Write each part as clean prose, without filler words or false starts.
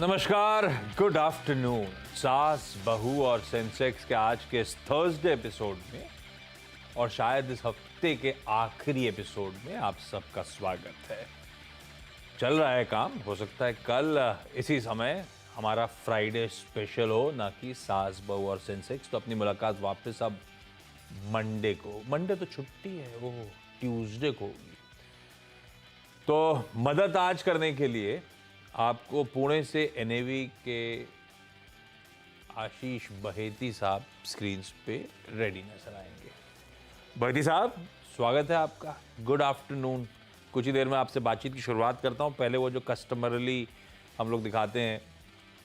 नमस्कार, good afternoon. सास बहू और सेंसेक्स के आज के इस थर्सडे एपिसोड में और शायद इस हफ्ते के आखिरी एपिसोड में आप सबका स्वागत है। चल रहा है काम, हो सकता है कल इसी समय हमारा फ्राइडे स्पेशल हो, ना कि सास बहू और सेंसेक्स। तो अपनी मुलाकात वापस अब मंडे को, मंडे तो छुट्टी है, वो ट्यूसडे को होगी। तो मदद आज करने के लिए आपको पुणे से एनएवी के आशीष बहेती साहब स्क्रीन पे रेडी नजर आएंगे। बहेती साहब, स्वागत है आपका। Good afternoon. कुछ ही देर में आपसे बातचीत की शुरुआत करता हूं। पहले वो जो कस्टमरली हम लोग दिखाते हैं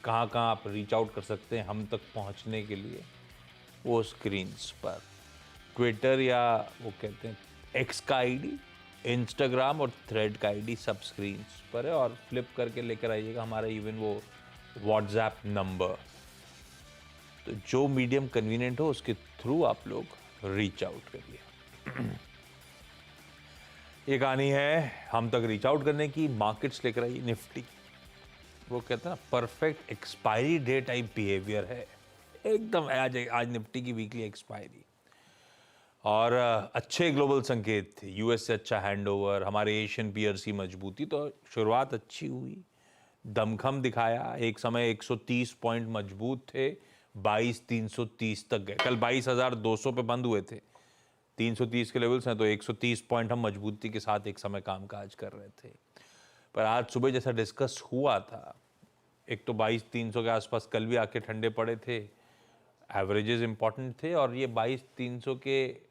कहाँ कहाँ आप रीच आउट कर सकते हैं हम तक पहुंचने के लिए, वो स्क्रीन्स पर ट्विटर या वो कहते हैं एक्स का आईडी, इंस्टाग्राम और थ्रेड का आईडी सब स्क्रीन्स पर है। और फ्लिप करके लेकर आइएगा हमारा इवन वो व्हाट्सएप नंबर। तो जो मीडियम कन्वीनियंट हो उसके थ्रू आप लोग रीच आउट करिए। ये कहानी है हम तक रीच आउट करने की। मार्केट्स लेकर आई निफ्टी, वो कहते हैं ना perfect expiry day type behaviour है एकदम। आज निफ्टी की वीकली एक्सपायरी और अच्छे ग्लोबल संकेत थे। यूएस से अच्छा हैंडओवर, हमारे एशियन पीयर्स की मजबूती, तो शुरुआत अच्छी हुई, दमखम दिखाया। एक समय 130 पॉइंट मजबूत थे, 22,330 तक गए। कल 22,200 पे बंद हुए थे। 330 के लेवल्स हैं तो 130 पॉइंट हम मजबूती के साथ एक समय कामकाज कर रहे थे। पर आज सुबह जैसा डिस्कस हुआ था, एक तो 22,300 के आसपास कल भी आके ठंडे पड़े थे, एवरेजेस इंपॉर्टेंट थे, और ये 22,300 के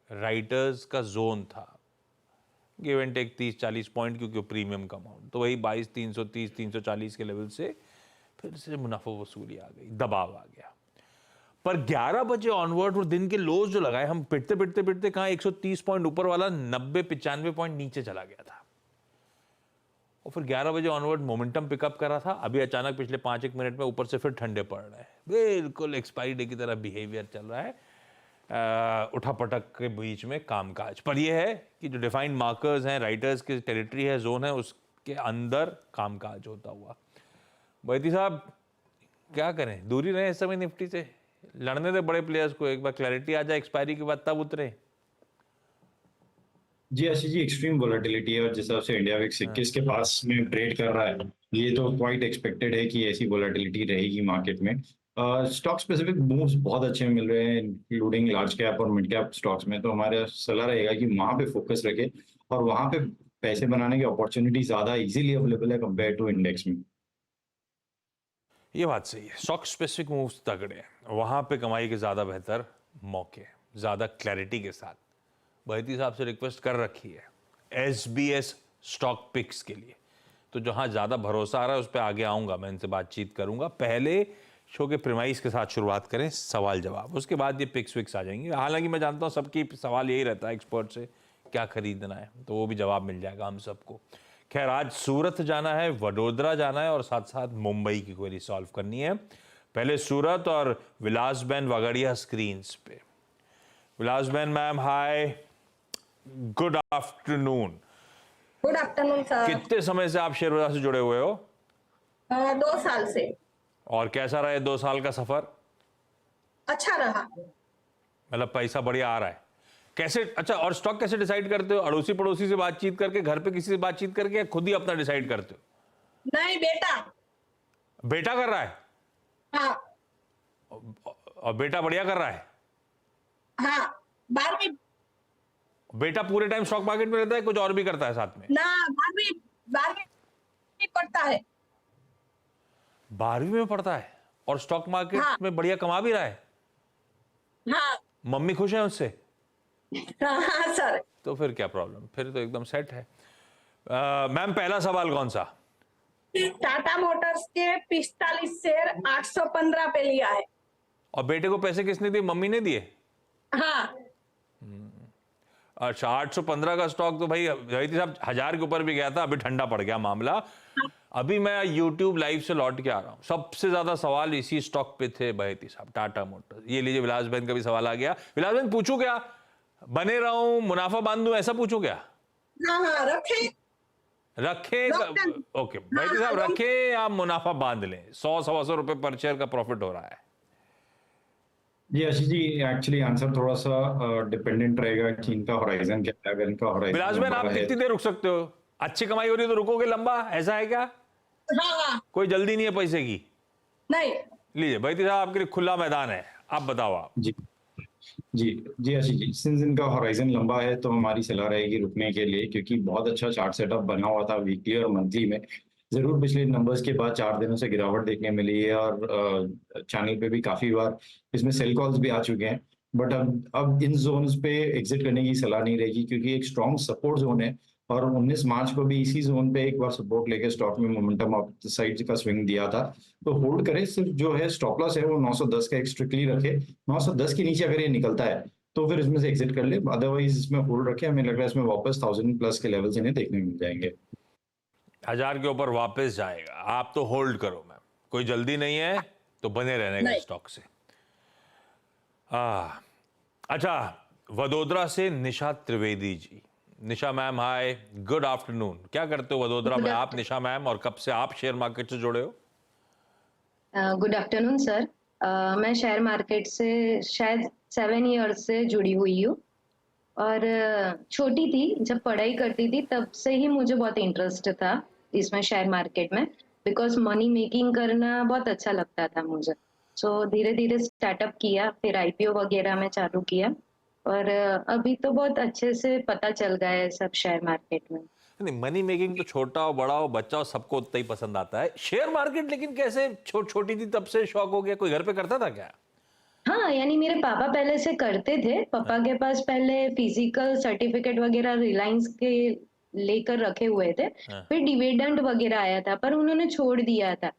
राइटर्स का जोन था, गिव एंड टेक 30-40 पॉइंट, क्योंकि प्रीमियम का अमाउंट। तो वही 22,330 340 के लेवल से फिर से मुनाफा वसूली आ गई, दबाव आ गया। पर 11 बजे ऑनवर्ड और दिन के लोज जो लगाए, हम पिटते पिटते पिटते कहाँ 130 पॉइंट ऊपर वाला 90-95 पॉइंट नीचे चला गया था। और फिर 11 बजे ऑनवर्ड मोमेंटम पिकअप करा था। अभी अचानक पिछले 5-1 मिनट में ऊपर से फिर ठंडे पड़ रहे हैं। बिल्कुल एक्सपायरी डे की तरह बिहेवियर चल रहा है, उठापटक के बीच में कामकाज। पर यह है कि जो डिफाइंड मार्कर्स हैं, राइटर्स की टेरिटरी है, जोन है, उसके अंदर कामकाज होता हुआ। बैती साहब, क्या करें, दूरी रहे इस समय निफ्टी से, लड़ने दे बड़े प्लेयर्स को, एक बार क्लैरिटी आ जाए एक्सपायरी के बाद तब उतरे। जी आशीष जी, एक्सट्रीम वोलेटिलिटी है और जिस हिसाब से इंडिया विक्स 21 के पास में ट्रेड कर रहा है, ये तो क्वाइट एक्सपेक्टेड है कि ऐसी वोलेटिलिटी रहेगी मार्केट में। स्टॉक स्पेसिफिक मूव्स बहुत अच्छे मिल रहे हैं, इंक्लूडिंग लार्ज कैप और मिड कैप स्टॉक्स में। तो हमारा सलाह रहेगा कि वहां पे फोकस रखें और वहां पे पैसे बनाने की अपॉर्चुनिटी ज्यादा इजीली अवेलेबल है कंपेयर टू इंडेक्स में। ये बात सही है, स्टॉक स्पेसिफिक मूव्स तगड़े हैं, वहां पे कमाई के ज्यादा बेहतर मौके, ज्यादा क्लैरिटी के साथ। बहती साहब से रिक्वेस्ट कर रखी है एसबीएस स्टॉक पिक्स के लिए, तो जहां ज्यादा भरोसा आ रहा है उस पर आगे आऊंगा, मैं इनसे बातचीत करूंगा। पहले शो के प्रीमाइस के साथ शुरुआत करें, सवाल जवाब, उसके बाद ये पिक्स विक्स आ जाएंगे। हालांकि मैं जानता हूं सबकी सवाल यही रहता है एक्सपर्ट से, क्या खरीदना है, तो वो भी जवाब मिल जाएगा हम सबको। खैर, आज सूरत जाना है, वडोदरा जाना है और साथ साथ मुंबई की क्वेरी सॉल्व करनी है। पहले सूरत और विलासबेन वगड़िया स्क्रीन्स पे। Vilasben ma'am, hi, good afternoon. Good afternoon sir. कितने समय से आप शेयर बाजार से जुड़े हुए हो? 2 साल से। और कैसा रहा 2 साल का सफर? अच्छा रहा। मतलब पैसा बढ़िया आ रहा है? कैसे? अच्छा, और स्टॉक कैसे डिसाइड करते हो? अड़ोसी पड़ोसी से बातचीत करके, घर पे किसी से बातचीत करके, या खुद ही अपना डिसाइड करते हो? नहीं, बेटा। बेटा कर रहा है? हाँ। और बेटा बढ़िया कर रहा है? हाँ, 12वीं। बेटा पूरे टाइम स्टॉक मार्केट में रहता है, कुछ और भी करता है साथ में? ना, 12वीं पढ़ता है। 12वीं में पढ़ता है और स्टॉक मार्केट हाँ। में बढ़िया कमा भी रहा है? हाँ। मम्मी खुश है उससे? हाँ सर। तो फिर क्या प्रॉब्लम, फिर तो एकदम सेट है। मैम, पहला सवाल कौन सा? टाटा मोटर्स के 45 शेयर 815 पे लिया है। और बेटे को पैसे किसने दिए, मम्मी ने दिए? हाँ। अच्छा, 815 का स्टॉक तो भाई साहब 1000 के ऊपर भी गया था, अभी ठंडा पड़ गया मामला। अभी मैं YouTube लाइव से लौट के आ रहा हूं, सबसे ज्यादा सवाल इसी स्टॉक पे थे बहेती साहब, टाटा मोटर्स। ये लीजिए, विलास बहन का भी सवाल आ गया। विलास बहन, पूछू क्या, बने रहूं, मुनाफा बांधूं, ऐसा पूछू क्या? हाँ हाँ, रखे। रखें Long term। ओके भाई साहब, हाँ, रखें या मुनाफा बांध लें? 100-125 रुपए पर शेयर का प्रॉफिट हो रहा है। जी आशीष जी, एक्चुअली आंसर थोड़ा सा डिपेंडेंट रहेगा कि इनका होराइजन क्या है। अगर इनका होराइजन बिलासमैन, लंबा आप है कितनी देर रुक सकते हो? अच्छी कमाई हो रही है तो रुकोगे लंबा, ऐसा है क्या? हाँ, कोई जल्दी नहीं है पैसे की? नहीं। लीजिए भाई साहब, आपके लिए खुला मैदान है, आप बताओ आप। जी जी जी आशीष जी, सिंस इनका होराइजन लंबा है तो हमारी सलाह रहेगी रुकने के लिए, क्योंकि बहुत अच्छा चार्ट सेटअप बना हुआ था वीकली और मंथली में। जरूर पिछले नंबर्स के बाद 4 दिनों से गिरावट देखने मिली है, और चैनल पे भी काफी बार इसमें सेल कॉल्स भी आ चुके हैं। बट अब इन जोन्स पे एग्जिट करने की सलाह नहीं रहेगी, क्योंकि एक स्ट्रॉन्ग सपोर्ट जोन है, और 19 मार्च को भी इसी जोन पे एक बार सपोर्ट लेके स्टॉक में मोमेंटम अप साइड का स्विंग दिया था। तो होल्ड करें, सिर्फ जो है स्टॉप लॉस है वो 910 का एक स्ट्रिक्टली रखे। 910 के नीचे अगर ये निकलता है तो फिर इसमें से एग्जिट कर ले, अदरवाइज इसमें होल्ड रखे। हमें लग रहा है इसमें वापस 1000 प्लस के लेवल्स इन्हें देखने मिल जाएंगे। 1000 के ऊपर वापस जाएगा, आप तो होल्ड करो मैम, कोई जल्दी नहीं है, तो बने रहने का नहीं। स्टॉक से। अच्छा, वडोदरा से निशा त्रिवेदी जी। निशा मैम हाय, गुड आफ्टरनून। क्या करते हो वडोदरा में आप निशा मैम, और कब से आप शेयर मार्केट से जुड़े हो? Good afternoon sir. मैं शेयर मार्केट से शायद 7 ईयर्स से जुड़ी हुई हूँ, और छोटी थी जब पढ़ाई करती थी तब से ही मुझे बहुत इंटरेस्ट था इसमें, शेयर मार्केट में, बिकॉज मनी मेकिंग करना बहुत अच्छा लगता था मुझे। सो धीरे धीरे स्टार्टअप किया, फिर आईपीओ वगैरह में चालू किया, और अभी तो बहुत अच्छे से पता चल गया है सब शेयर मार्केट में। नहीं, मनी मेकिंग तो छोटा हो बड़ा हो बच्चा हो सबको उतना ही पसंद आता है। शेयर मार्केट लेकिन कैसे, छोटी थी तब से शौक हो गया? कोई घर पे करता था क्या? हाँ, यानी मेरे पापा पहले से करते थे। पापा के पास पहले फिजिकल सर्टिफिकेट वगैरह रिलायंस के लेकर रखे हुए थे। हाँ। फिर डिविडेंड वगैरह आया था, पर उन्होंने छोड़ दिया था।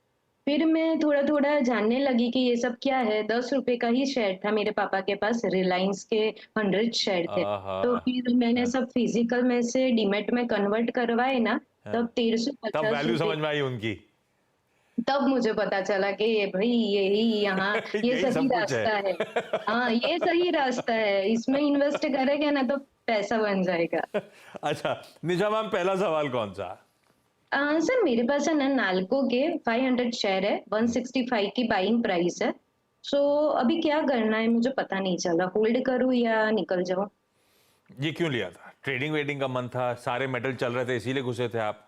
फिर मैं थोड़ा थोड़ा जानने लगी कि ये सब क्या है। 10 रुपए का ही शेयर था मेरे पापा के पास, रिलायंस के 100 शेयर थे। आहा। तो फिर मैंने सब फिजिकल में से डीमेट में कन्वर्ट करवाए ना, तब तब 1350 वैल्यू रुपए। समझ में आई उनकी। तब मुझे पता चला कि ये भाई यही यहाँ ये यही सही सब कुछ है। रास्ता है। हाँ, ये सही रास्ता है, इसमें इन्वेस्ट करेंगे ना तो पैसा बन जाएगा। अच्छा निशा मैम, पहला सवाल कौन सा? सर मेरे पास है ना नाल्को के 500 शेयर है, 165 की बाइंग प्राइस है। सो अभी क्या करना है मुझे पता नहीं चल रहा, होल्ड करूँ या निकल जाऊँ? ये क्यों लिया था? ट्रेडिंग वेडिंग का मन था, सारे मेटल चल रहे थे इसीलिए घुसे थे आप?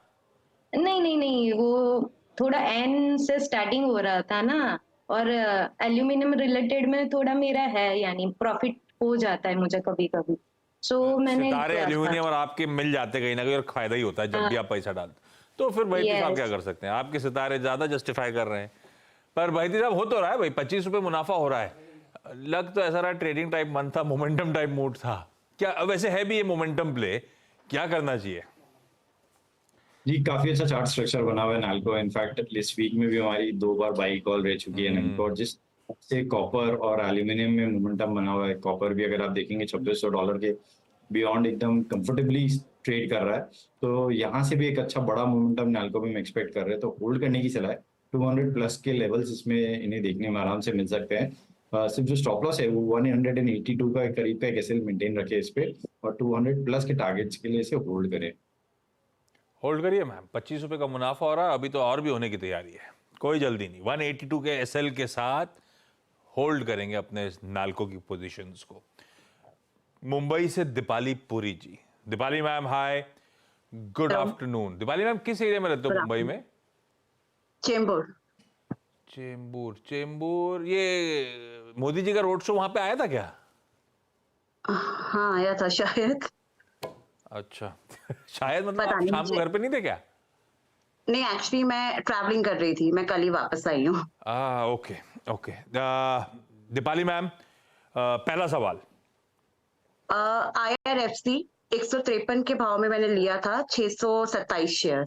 नहीं नहीं नहीं, वो थोड़ा एन से स्टार्टिंग हो रहा था ना, और एल्यूमिनियम रिलेटेड में थोड़ा मेरा है, यानी प्रॉफिट हो जाता है मुझे कभी कभी। सो मैंने सितारे लिया था। एल्यूमिनियम और आपके मिल जाते कहीं ना कहीं, और फायदा ही होता है जब भी आप पैसा डालते। तो फिर भाई साहब क्या यस। कर सकते हैं, आपके सितारे ज्यादा जस्टिफाई कर रहे हैं। पर भाई साहब हो तो रहा है भाई, 25 रुपए मुनाफा हो रहा है। लग तो ऐसा रहा ट्रेडिंग टाइप मन था, मोमेंटम टाइप मूड था क्या? वैसे है भी ये मोमेंटम प्ले, क्या करना चाहिए? जी काफी अच्छा चार्ट स्ट्रक्चर बना हुआ है नाल्को। इनफैक्ट इस वीक में भी हमारी 2 बार बाई कॉल रह चुकी है नाल्को, और जिस से कॉपर और एल्यूमिनियम में मोमेंटम बना हुआ है, कॉपर भी अगर आप देखेंगे $2600 के बियॉन्ड एकदम कंफर्टेबली ट्रेड कर रहा है। तो यहाँ से भी एक अच्छा बड़ा मोमेंटम नाल्को में हम एक्सपेक्ट कर रहे हैं, तो होल्ड करने की सलाह है। 200 प्लस के लेवल्स इसमें इन्हें देखने में आराम से मिल सकते हैं। सिर्फ जो स्टॉप लॉस है वो 182 का करीब का एक एसएल मेंटेन रखे इस पे, और 200 प्लस के टारगेट्स के लिए इसे होल्ड करें। होल्ड करिए मैम, 25 रुपए का मुनाफा हो रहा है, अभी तो और भी होने की तैयारी है, कोई जल्दी नहीं। 182 के एसएल के साथ होल्ड करेंगे अपने नाल्को की पोजीशंस को। मुंबई से Deepali Puri ji. Deepali ma'am hi, good afternoon. Deepali ma'am किस एरिया में रहते हो मुंबई में? चेंबूर। चेंबूर। चेंबूर, ये मोदी जी का रोड शो वहां पे आया था क्या? हाँ आया था शायद। अच्छा शायद मतलब पता आप नहीं शाम को मुझे। घर पे नहीं थे क्या? नहीं एक्चुअली मैं ट्रैवलिंग कर रही थी, मैं कल ही वापस आई हूँ। Okay okay. दीपाली मैम, पहला सवाल। IRFC 153 के भाव में मैंने लिया था 627 शेयर।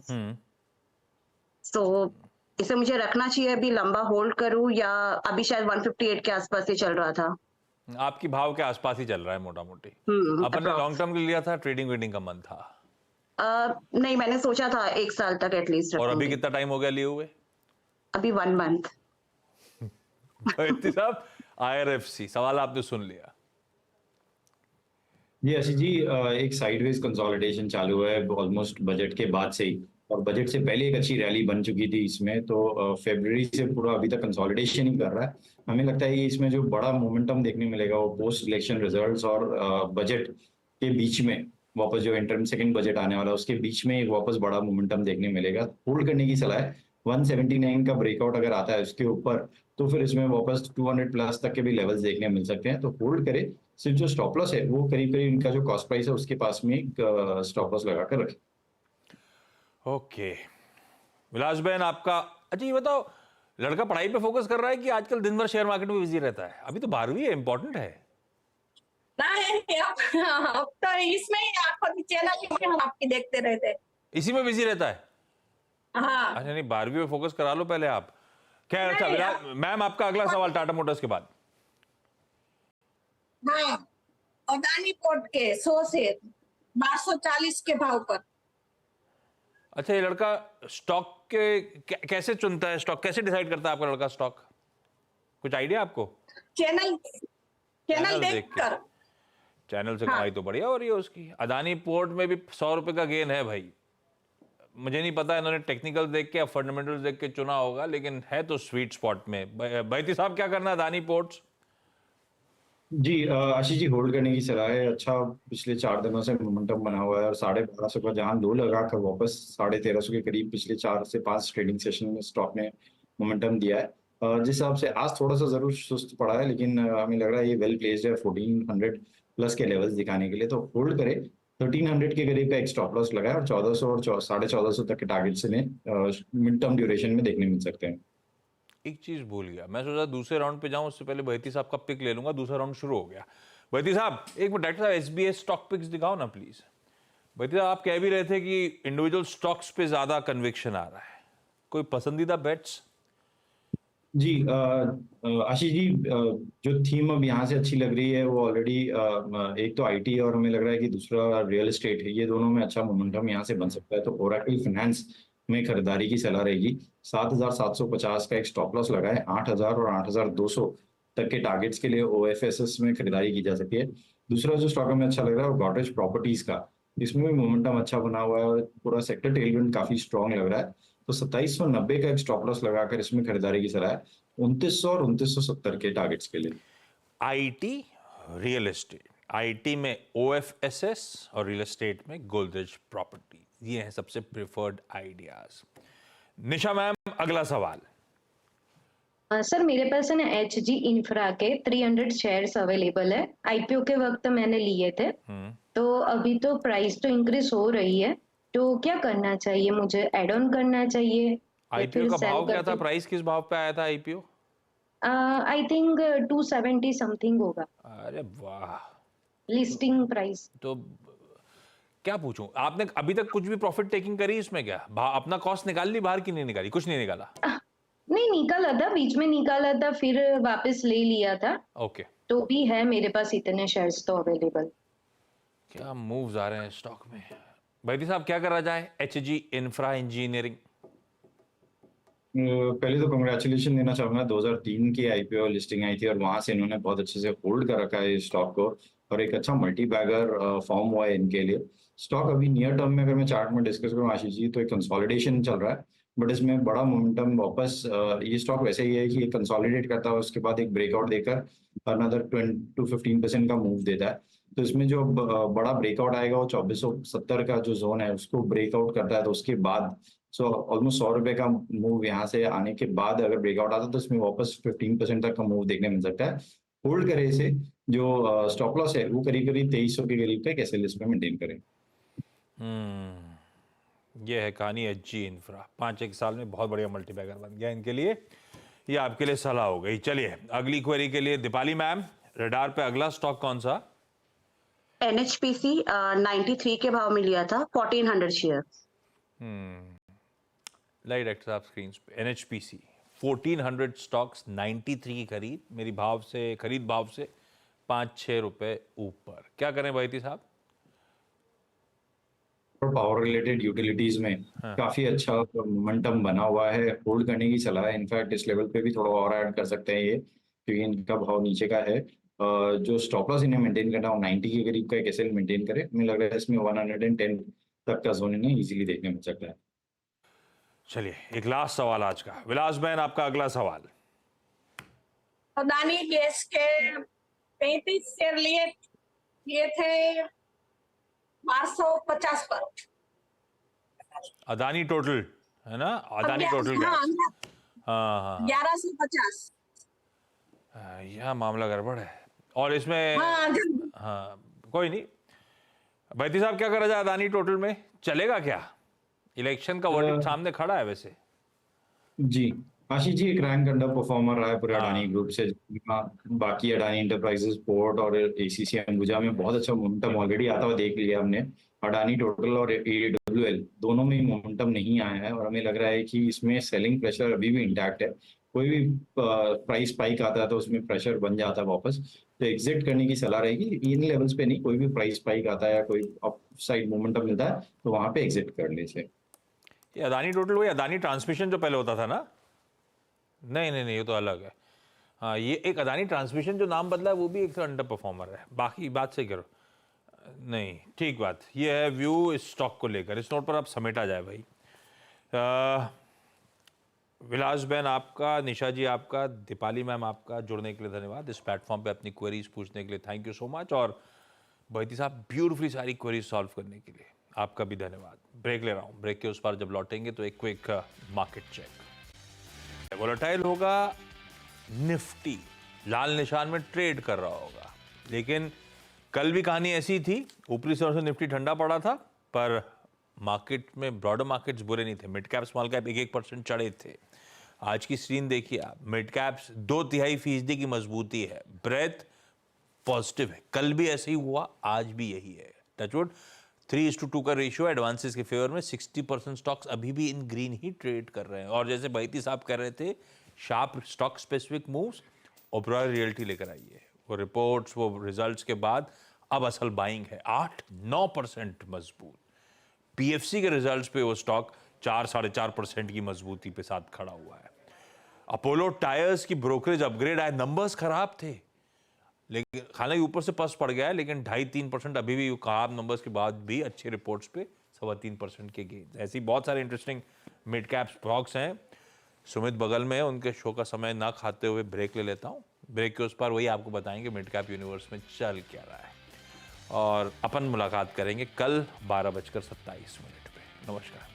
तो इसे मुझे रखना चाहिए, अभी लंबा होल्ड करूं, या अभी शायद 158 के आसपास ही चल रहा था। आपकी भाव के आसपास ही चल रहा है मोटा मोटी। अपन ने approx। लॉन्ग टर्म के लिए लिया था, ट्रेडिंग वेडिंग का मन था? नहीं मैंने सोचा था 1 साल तक एटलीस्ट और अभी रखूंगी। कितना टाइम हो गया लिए हुए? अभी 1 मंथ। साहब IRFC सवाल आपने सुन लिया। जी आशीष जी, एक साइडवेज कंसोलिडेशन चालू है ऑलमोस्ट बजट के बाद से ही, और बजट से पहले एक अच्छी रैली बन चुकी थी इसमें, तो फरवरी से पूरा अभी तक कंसोलिडेशन ही कर रहा है। हमें लगता है कि इसमें जो बड़ा मोमेंटम देखने मिलेगा वो पोस्ट इलेक्शन रिजल्ट्स और बजट के बीच में, वापस जो इंटरम सेकंड बजट आने वाला है उसके बीच में एक वापस बड़ा मोमेंटम देखने मिलेगा। होल्ड करने की सलाह है। 179 का ब्रेकआउट अगर आता है उसके ऊपर, तो फिर इसमें वापस 200 प्लस तक के भी लेवल्स देखने मिल सकते हैं, तो होल्ड करे। सिर्फ जो स्टॉप लॉस है वो करीब करीब इनका जो कॉस्ट प्राइस है उसके पास में एक स्टॉप लॉस लगा कर रखें। ओके विलास बहन, आपका अच्छा ये बताओ, लड़का पढ़ाई पे फोकस कर रहा है कि आजकल दिन भर शेयर मार्केट में बिजी रहता है? अभी तो 12वीं है, इंपॉर्टेंट है। नहीं, अब तो इसमें ही आपको चैनल में हम आपकी देखते रहते हैं। इसी में बिजी रहता है? हाँ अच्छा नहीं, 12वीं में फोकस करा लो पहले आप। खैर अच्छा नहीं, विलास मैम, आपका अगला सवाल टाटा मोटर्स के बाद। हाँ, अदानी पोर्ट के 100 से 1240 के भाव पर। अच्छा, ये लड़का स्टॉक के कैसे चुनता है, स्टॉक कैसे डिसाइड करता है आपका लड़का स्टॉक? कुछ आइडिया आपको? चैनल चैनल देख देख के। कर। चैनल से हाँ। कमाई तो बढ़िया हो रही है उसकी। अदानी पोर्ट में भी 100 रुपए का गेन है भाई। मुझे नहीं पता इन्होंने टेक्निकल देख के या फंडामेंटल देख के चुना होगा, लेकिन है तो स्वीट स्पॉट में। बैती साहब, क्या करना है अदानी पोर्ट्स? जी आशीष जी, होल्ड करने की सलाह है। अच्छा, पिछले 4 दिनों से मोमेंटम बना हुआ है और 1250 का जहां लो लगा कर वापस 1350 के करीब पिछले 4 से 5 ट्रेडिंग सेशन में स्टॉक ने मोमेंटम दिया है। जिस हिसाब से आज थोड़ा सा जरूर सुस्त पड़ा है, लेकिन हमें लग रहा है ये वेल प्लेस्ड है 1400 प्लस के लेवल्स दिखाने के लिए, तो होल्ड करे। 1300 के करीब का एक स्टॉप लॉस लगाए और 1400 और 1450 तक के टारगेट से मिड टर्म ड्यूरेशन में देखने मिल सकते हैं। एक चीज भूल गया, मैं सोचा दूसरे राउंड पे जाऊं, उससे पहले बहती साहब का पिक ले लूंगा। दूसरा राउंड शुरू हो गया। बहती साहब, एक मिनट, डॉक्टर साहब एसबीएस स्टॉक पिक्स दिखाओ ना प्लीज। बहती साहब, आप कह भी रहे थे कि इंडिविजुअल स्टॉक्स पे ज्यादा कन्विक्शन आ रहा है, कोई पसंदीदा बेट्स? जी आशीष जी, जो थीम अब यहाँ से अच्छी लग रही है वो ऑलरेडी एक तो आईटी और हमें लग रहा है कि दूसरा रियल एस्टेट है। ये दोनों में अच्छा मोमेंटम यहाँ से बन सकता है, तो ओरेकल फाइनेंस में खरीदारी की सलाह रहेगी। 7,750 का एक स्टॉप लॉस लगा है। 8,000 और 8,200 तक के टारगेट्स के लिए ओएफएसएस में खरीदारी की जा सकती है। दूसरा जो स्टॉक हमें अच्छा लग रहा है वो गॉडरेज प्रॉपर्टीज का, इसमें भी मोमेंटम अच्छा बना हुआ है और पूरा सेक्टर टेलविंड काफी स्ट्रॉन्ग लग रहा है, तो 2790 का एक स्टॉप लॉस लगाकर इसमें खरीदारी की सलाह है। 2900 और 2970 के टारगेट्स के लिए। IT, real estate. आईटी में ओएफएसएस और रियल एस्टेट में गोदरेज प्रॉपर्टी, ये हैं सबसे प्रिफर्ड आइडियाज। निशा मैम, अगला सवाल। सर मेरे पास है ना HG इंफ्रा के 300 शेयर्स अवेलेबल है। आईपीओ के वक्त मैंने लिए थे, तो अभी तो प्राइस तो इंक्रीज हो रही है, तो क्या करना चाहिए मुझे? एड ऑन करना चाहिए या आईपीओ फिर का सेल भाव क्या कर था? दूं? प्राइस किस भाव पे आया था आईपीओ? आई थिंक 270 समथिंग होगा अरे वाह, लिस्टिंग प्राइस। तो क्या पूछूं, आपने अभी तक कुछ भी प्रॉफिट टेकिंग करी इसमें? क्या अपना कॉस्ट निकाल ली बाहर की नहीं निकाली? कुछ नहीं निकाला? नहीं निकाला था, बीच में निकाला था, फिर वापस ले लिया था। ओके। तो भी है मेरे पास इतने शेयर्स तो अवेलेबल। क्या मूव्स आ रहे हैं स्टॉक में। बैती साहब, क्या करा जाए? Hg infra engineering. पहले तो कंग्रेचुलेशन देना चाहूंगा। 2003 की आईपीओ लिस्टिंग आई थी और वहां से इन्होंने बहुत अच्छे से होल्ड कर रखा है इस स्टॉक को, और एक अच्छा मल्टी बैगर फॉर्म हुआ है इनके लिए। स्टॉक अभी नियर टर्म में अगर मैं चार्ट में डिस्कस करूँ आशीष जी, तो एक कंसोलिडेशन चल रहा है, बट इसमें बड़ा मोमेंटम वापस ये स्टॉक वैसे ही है कि कंसोलिडेट करता है, उसके बाद एक ब्रेकआउट देकर अनदर 10 to 15% का मूव देता है। तो इसमें जो बड़ा ब्रेकआउट आएगा वो 2470 का जो जोन है उसको ब्रेकआउट करता है, तो उसके बाद ऑलमोस्ट 100 रुपए का मूव यहाँ से आने के बाद अगर ब्रेकआउट आता है तो इसमें वापस 15% तक का मूव देखने मिल सकता है। होल्ड करे इसे। जो स्टॉप लॉस है वो करीब करीब 2300 के करीब का कैसे लिस्ट में मेंटेन करें। ये है कहानी एचजी इंफ्रा। 5-1 साल में बहुत बढ़िया मल्टीबैगर बन गया इनके लिए। ये आपके लिए सलाह हो गई। चलिए अगली क्वेरी के लिए दीपाली मैम, रडार पे अगला स्टॉक कौन सा? NHPC 93 के भाव में लिया था, 1400 शेयर। लाइट डॉक्टर साहब स्क्रीन पे एनएचपीसी 1400 स्टॉक्स 93 की खरीद, मेरी भाव से खरीद भाव से 5-6 रुपए ऊपर। क्या करें बैती साहब? पावर रिलेटेड यूटिलिटीज में काफी अच्छा मोमेंटम बना हुआ है, होल्ड करने की सलाह है। इनफैक्ट इस लेवल पे भी थोड़ा और ऐड कर सकते हैं ये, क्योंकि इनका भाव नीचे का है। जो स्टॉप लॉस इन्हें मेंटेन करना हो 90 के करीब का एक एसएल मेंटेन करे। मुझे लग रहा है इसमें 110 तक का जोन इन्हें इजीली देखने मिल सकता है। चलिए एक लास्ट सवाल आज का, विलास बहन आपका अगला सवाल। अदानी गैस के 35 शेयर लिए थे 1250 पर। अदानी टोटल है ना, अदानी टोटल हाँ, गैस। हाँ 1150। यह मामला गड़बड़ है और इसमें हाँ कोई नहीं। बैती साहब क्या करा जाए अदानी टोटल में, चलेगा क्या? इलेक्शन का वर्डिक्ट सामने खड़ा है वैसे। जी आशीष जी, एक रैंक अंडर परफॉर्मर रहा है पूरे हाँ। अडानी ग्रुप से। बाकी अडानी एंटरप्राइजेस, पोर्ट और एसीसी अंबुजा में बहुत अच्छा मोमेंटम ऑलरेडी आता हुआ देख लिया हमने। अडानी टोटल और एडब्ल्यूएल दोनों में मोमेंटम नहीं आया है और हमें लग रहा है कि इसमें सेलिंग प्रेशर अभी भी इंटैक्ट है। कोई भी प्राइस स्पाइक आता है तो उसमें प्रेशर बन जाता है वापस, तो एग्जिट करने की सलाह रहेगी। इन लेवल्स पे नहीं, कोई भी प्राइस स्पाइक आता है या कोई अप साइड मोमेंटम मिलता है तो वहां पे एग्जिट कर लीजिए। ये अदानी टोटल वही अदानी ट्रांसमिशन जो पहले होता था ना? नहीं ये तो अलग है। हाँ ये एक अदानी ट्रांसमिशन जो नाम बदला है वो भी एक अंडर परफॉर्मर है। बाकी बात सही करो, नहीं ठीक बात ये है व्यू इस स्टॉक को लेकर। इस नोट पर आप समेटा जाए भाई। विलास बहन आपका, निशा जी आपका, दीपाली मैम आपका जुड़ने के लिए धन्यवाद। इस प्लेटफॉर्म पे अपनी क्वेरीज पूछने के लिए थैंक यू सो मच। और बैती साहब ब्यूटीफुली सारी क्वेरीज सॉल्व करने के लिए आपका भी धन्यवाद। ब्रेक ले रहा हूँ, ब्रेक के उस पार जब लौटेंगे तो एक क्विक मार्केट चेक। वोलेटाइल होगा, निफ्टी लाल निशान में ट्रेड कर रहा होगा, लेकिन कल भी कहानी ऐसी थी, ऊपरी स्तर से निफ्टी ठंडा पड़ा था पर मार्केट में ब्रॉडर मार्केट्स बुरे नहीं थे। मिड कैप स्मॉल कैप 1% चढ़े थे। आज की स्क्रीन देखिए आप, मिड कैप्स 2.5% की मजबूती है, ब्रेथ पॉजिटिव है। कल भी ऐसे ही हुआ, आज भी यही है। टचवुड 3:2 का रेशियो एडवांसेस के फेवर में। 60% स्टॉक्स अभी भी इन ग्रीन ही ट्रेड कर रहे हैं। और जैसे बैती साहब कह रहे थे, sharp stock specific moves Oberoi realty लेकर आई है। वो रिपोर्ट्स, वो रिजल्ट्स के बाद अब असल बाइंग है। 8-9% मजबूत। पीएफसी के रिजल्ट्स पे वो स्टॉक 4-4.5% की मजबूती पे साथ खड़ा हुआ है। अपोलो टायर्स की ब्रोकरेज अपग्रेड आए, नंबर्स खराब थे लेकिन हालांकि ऊपर से पस पड़ गया है, लेकिन 2.5-3% अभी भी खराब नंबर्स के बाद भी अच्छे रिपोर्ट्स पे 3.25% के गेन। ऐसी बहुत सारे इंटरेस्टिंग मिड कैप स्टॉक्स हैं। सुमित बगल में है, उनके शो का समय ना खाते हुए ब्रेक ले लेता हूँ। ब्रेक के उस पर वही आपको बताएंगे मिड कैप यूनिवर्स में चल क्या रहा है। और अपन मुलाकात करेंगे कल 12:27 पे। नमस्कार।